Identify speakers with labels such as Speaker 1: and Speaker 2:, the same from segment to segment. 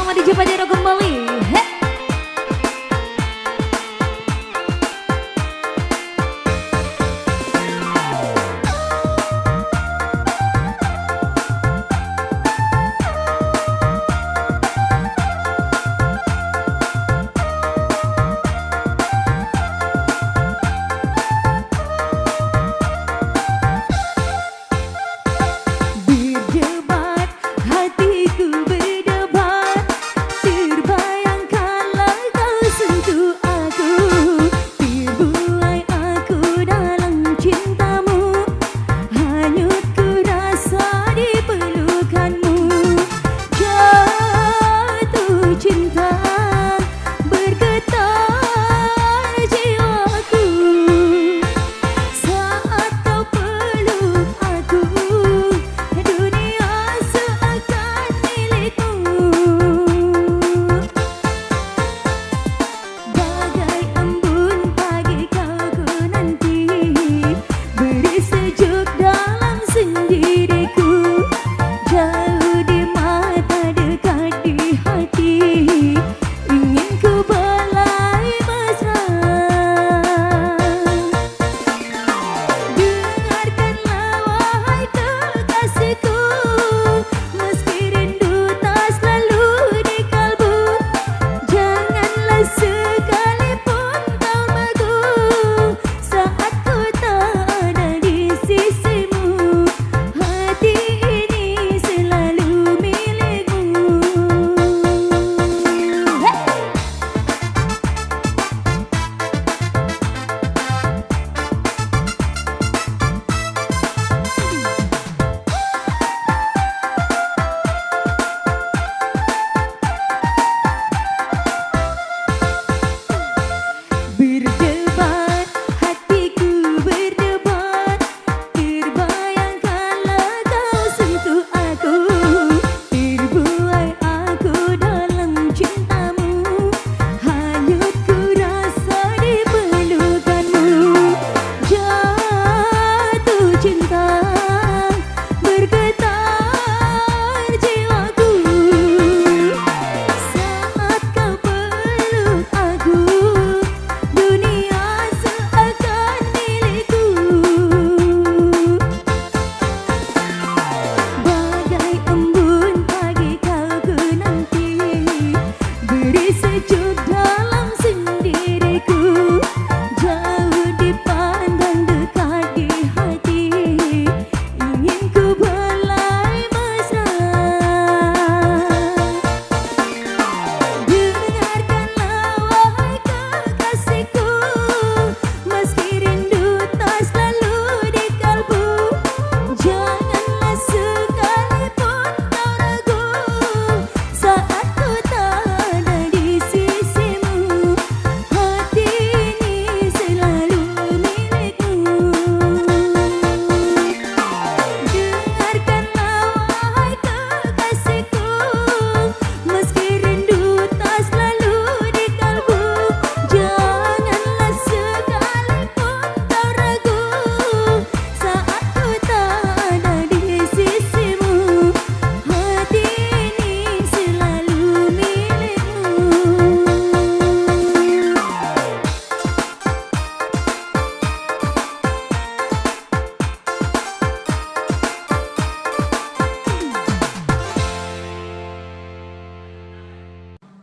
Speaker 1: bersama DJ Pajero kembali. Hei.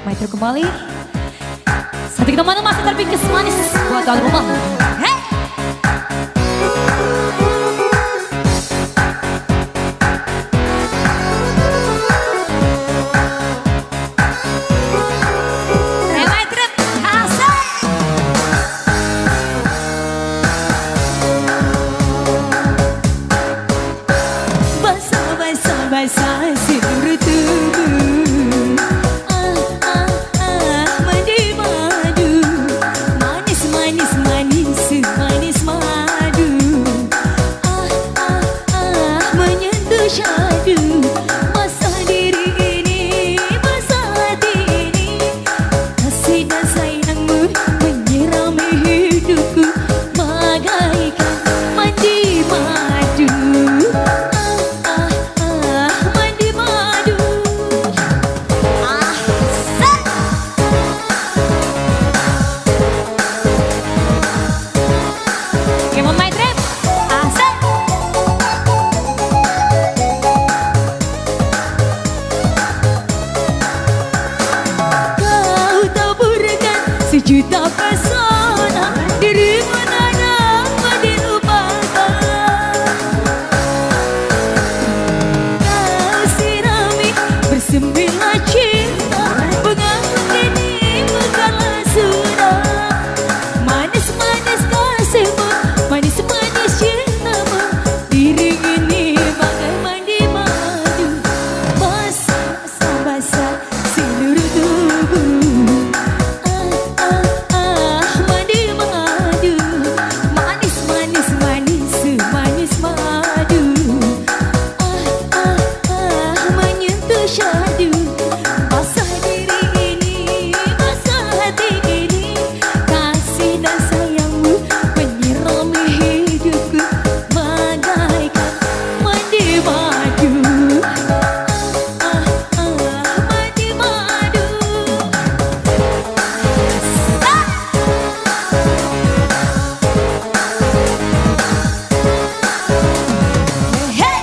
Speaker 1: Maestro kembali. Sampai kita mana masih terpikir manis buat tuan rumah. Hei.
Speaker 2: Basah seluruh tubuh, mandi madu, manis manis manis. juta pesona, dirimu tak dapat dilupakan. Kau sirami bersembilan cinta, bunga ini bukanlah sudah. Manis-manis kasihmu, manis-manis cintamu, diri ini bagai mandi madu, basah-basah seluruh tubuh. Mandi madu, manis-manis manis, manis madu. Menyentuh syadu, basah diri ini, basah hati ini. Kasih dan sayangmu menyirami hidupku bagaikan mandi madu. Mandi madu. Hey!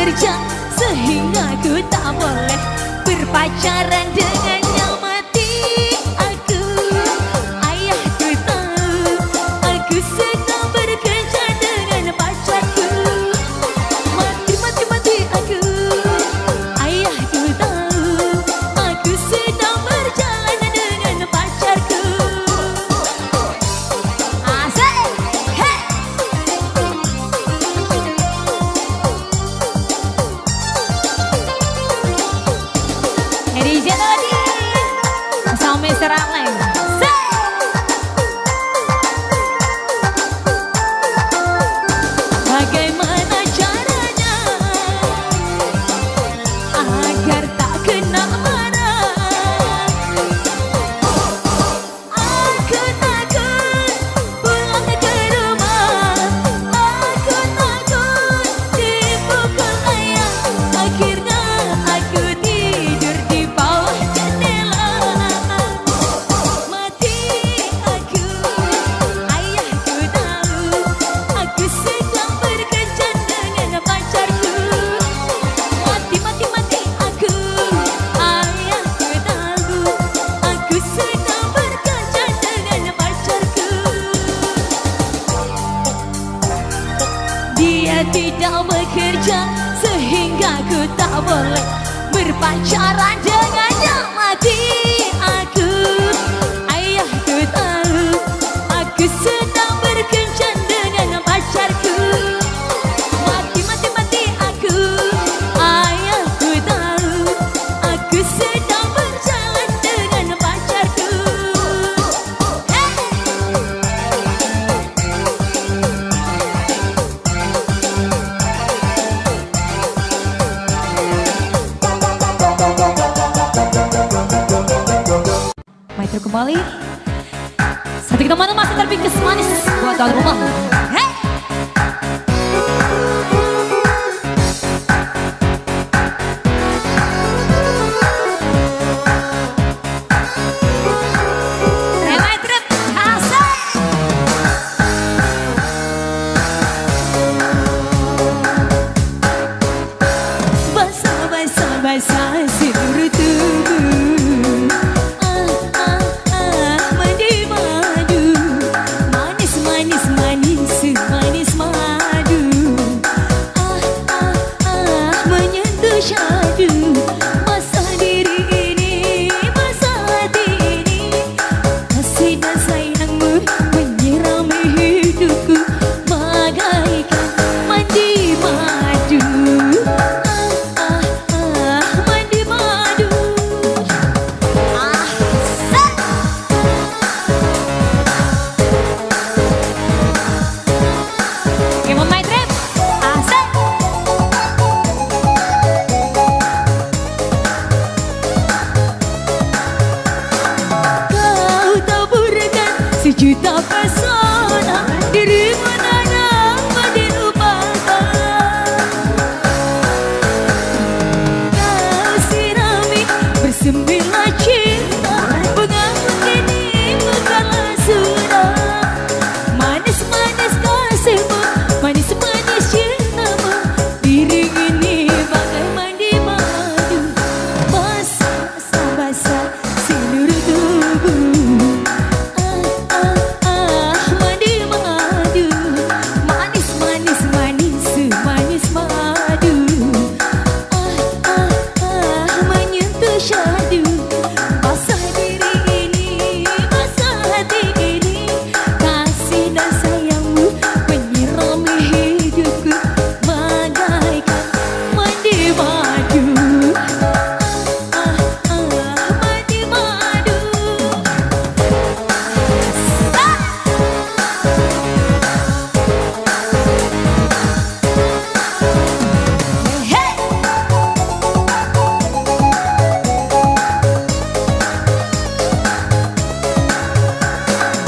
Speaker 2: bekerja sehingga ku tak boleh berpacaran dengannya. Mati aku, ayahku tahu aku sedang bekerja dengan pacarku. Mati, mati, mati aku, ayahku tahu aku sedang berjalan dengan pacarku. Asik, hey. Eriza tadi sama Mr. Alem. Bagaimana caranya agar tak kena marah? Aku takut pulang ke rumah, aku takut dipukul ayah. Akhirnya aku tidur di bawah jendela. Mati aku, ayahku tahu aku sedang bekerja dengan pacarku. Mati, mati, mati aku, ayahku tahu aku sedang bekerja dengan pacarku. Dia tidak bekerja sehingga ku tak boleh berpacaran dengannya. Mati aku, ayahku tahu aku sedang bekerja dengan pacarku. Mati, mati, mati aku, ayahku tahu aku sedang berjalan dengan pacarku. Hey.
Speaker 1: Maestro kembali. Satu kita mana masih terpikir manis buat tuan rumah. Hey. Hey, Maestro, asik.
Speaker 2: Basah, basah, basah seluruh tubuh. Mandi madu, manis, manis, manis, manis madu. Menyentuh syadu, basah diri ini, basah hati ini. Kasih dan sayangmu menyirami hidupku bagaikan mandi madu. Mandi madu.
Speaker 1: Come on, Maestro. Asik.
Speaker 2: Kau taburkan sejuta pesona, dirimu tak dapat dilupakan. Kau sirami bersembilan cinta, bunga kini bukanlah sudah. Manis, manis kasihmu, manis, manis cintamu. Diri ini bagai mandi madu, basah, basah, basah seluruh tubuh. Mandi madu, manis, manis, manis, manis madu. Menyentuh syadu, basah diri ini, basah hati ini. Kasih dan sayangmu menyirami hidupku bagaikan mandi madu. Mandi madu. Hey.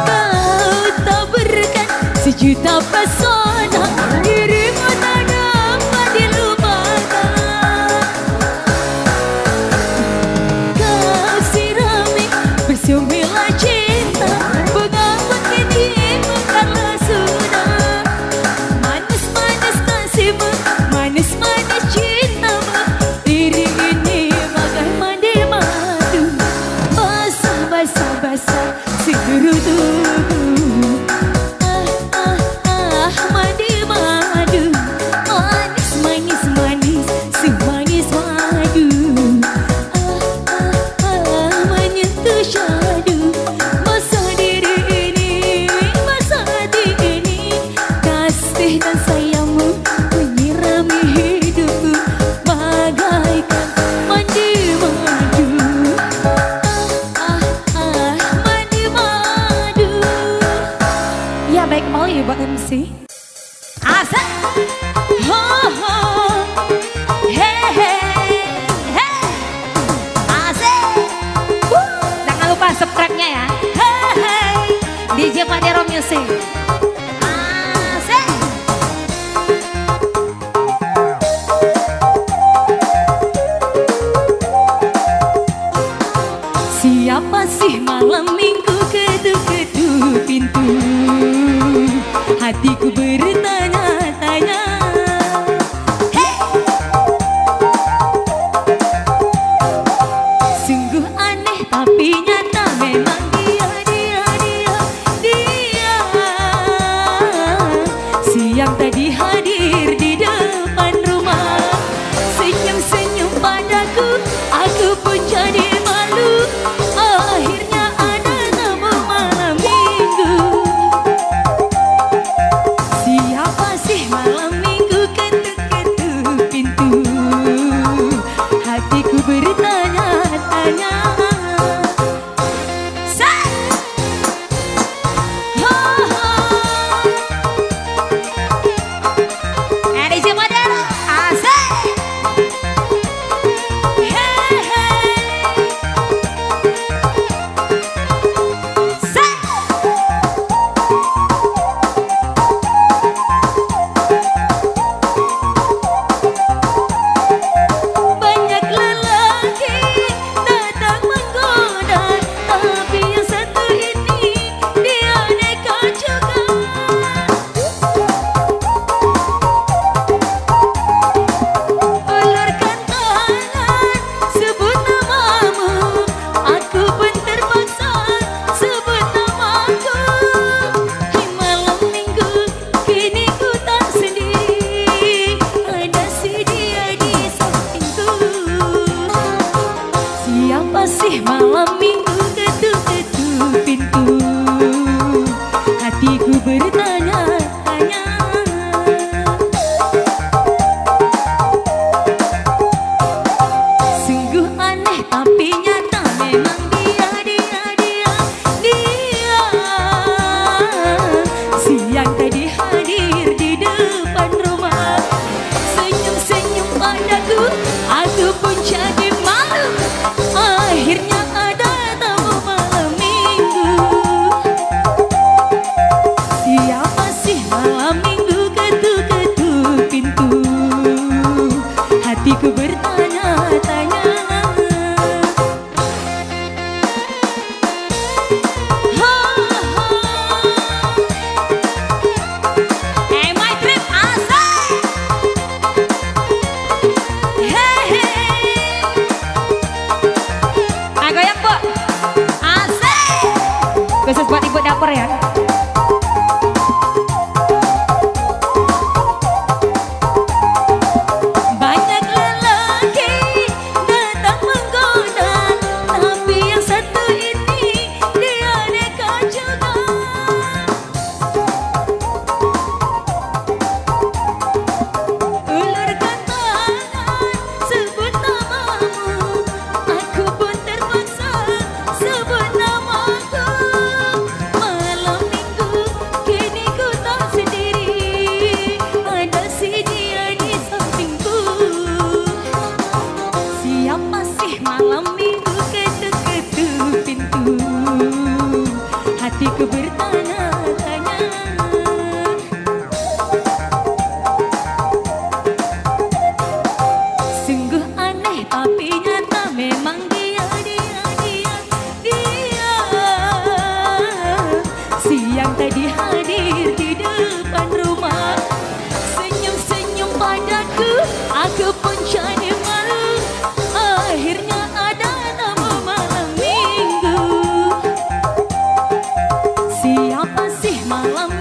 Speaker 2: Kau taburkan sejuta pesona, dirimu tak dapat dilupakan. Kau sirami bersembilan cinta, bunga kini bukanlah sudah. Manis, manis kasihmu, manis, manis cinta. gerutuku. Madu madu, manis manis manis, si manis madu. Menyentuh syadu, masa diri ini, masa hati ini, kasih dan sayangmu menyirami hidupku bagaikan mandi madu. Mandi madu.
Speaker 1: Ya baik kembali buat MC. Asik.
Speaker 2: Ho ho, he he he,
Speaker 1: Asik. Jangan lupa subscribe-nya ya.
Speaker 2: hey.
Speaker 1: DJ Madero Music. Asik.
Speaker 2: Siapa sih malam minggu ketuk-ketuk pintu? Hatiku bertanya-tanya. Sungguh aneh tapi nyata memang dia. Siang tadi hadir di depan rumah, senyum-senyum padaku, aku pun jadi malu. Akhirnya ada tamu malam minggu. Siapa sih malam minggu ketuk-ketuk pintu? Hatiku bertanya-tanya.
Speaker 1: DJ Madero. Asik.
Speaker 2: Banyak lelaki datang menggoda, tapi yang satu ini dia nekat juga. Ulurkan tangan, sebut namamu, aku pun terpaksa sebut namaku. Di malam minggu kini ku tak sendiri, ada si dia di sampingku. Siapa sih malam minggu ketuk-ketuk pintu? Hatiku bertanya-tanya. Sungguh aneh tapi nyata memang dia. Siang tadi hadir di depan rumah, senyum-senyum padaku, aku pun jadi malu. Akhirnya ada tamu malam minggu. Siapa sih malam minggu ketuk-ketuk pintu? Hatiku bertanya-tanya.
Speaker 1: My trip. Asik. Goyang Bu. Asik. Khusus buat ibu dapur ya.
Speaker 2: Banyak lelaki datang menggoda, tapi yang satu ini dia nekat juga. Ulurkan tangan, sebut namamu, aku pun terpaksa sebut namaku. Malam minggu kini ku tak sendiri, ada si dia di sampingku. Siapa sih malam minggu ketuk-ketuk pintu? Hatiku bertanya-tanya. Sungguh aneh tapi nyata memang dia. Siang tadi hadir di depan rumah, senyum-senyum padaku, aku pun jadi malu. Akhirnya ada tamu malam minggu. malam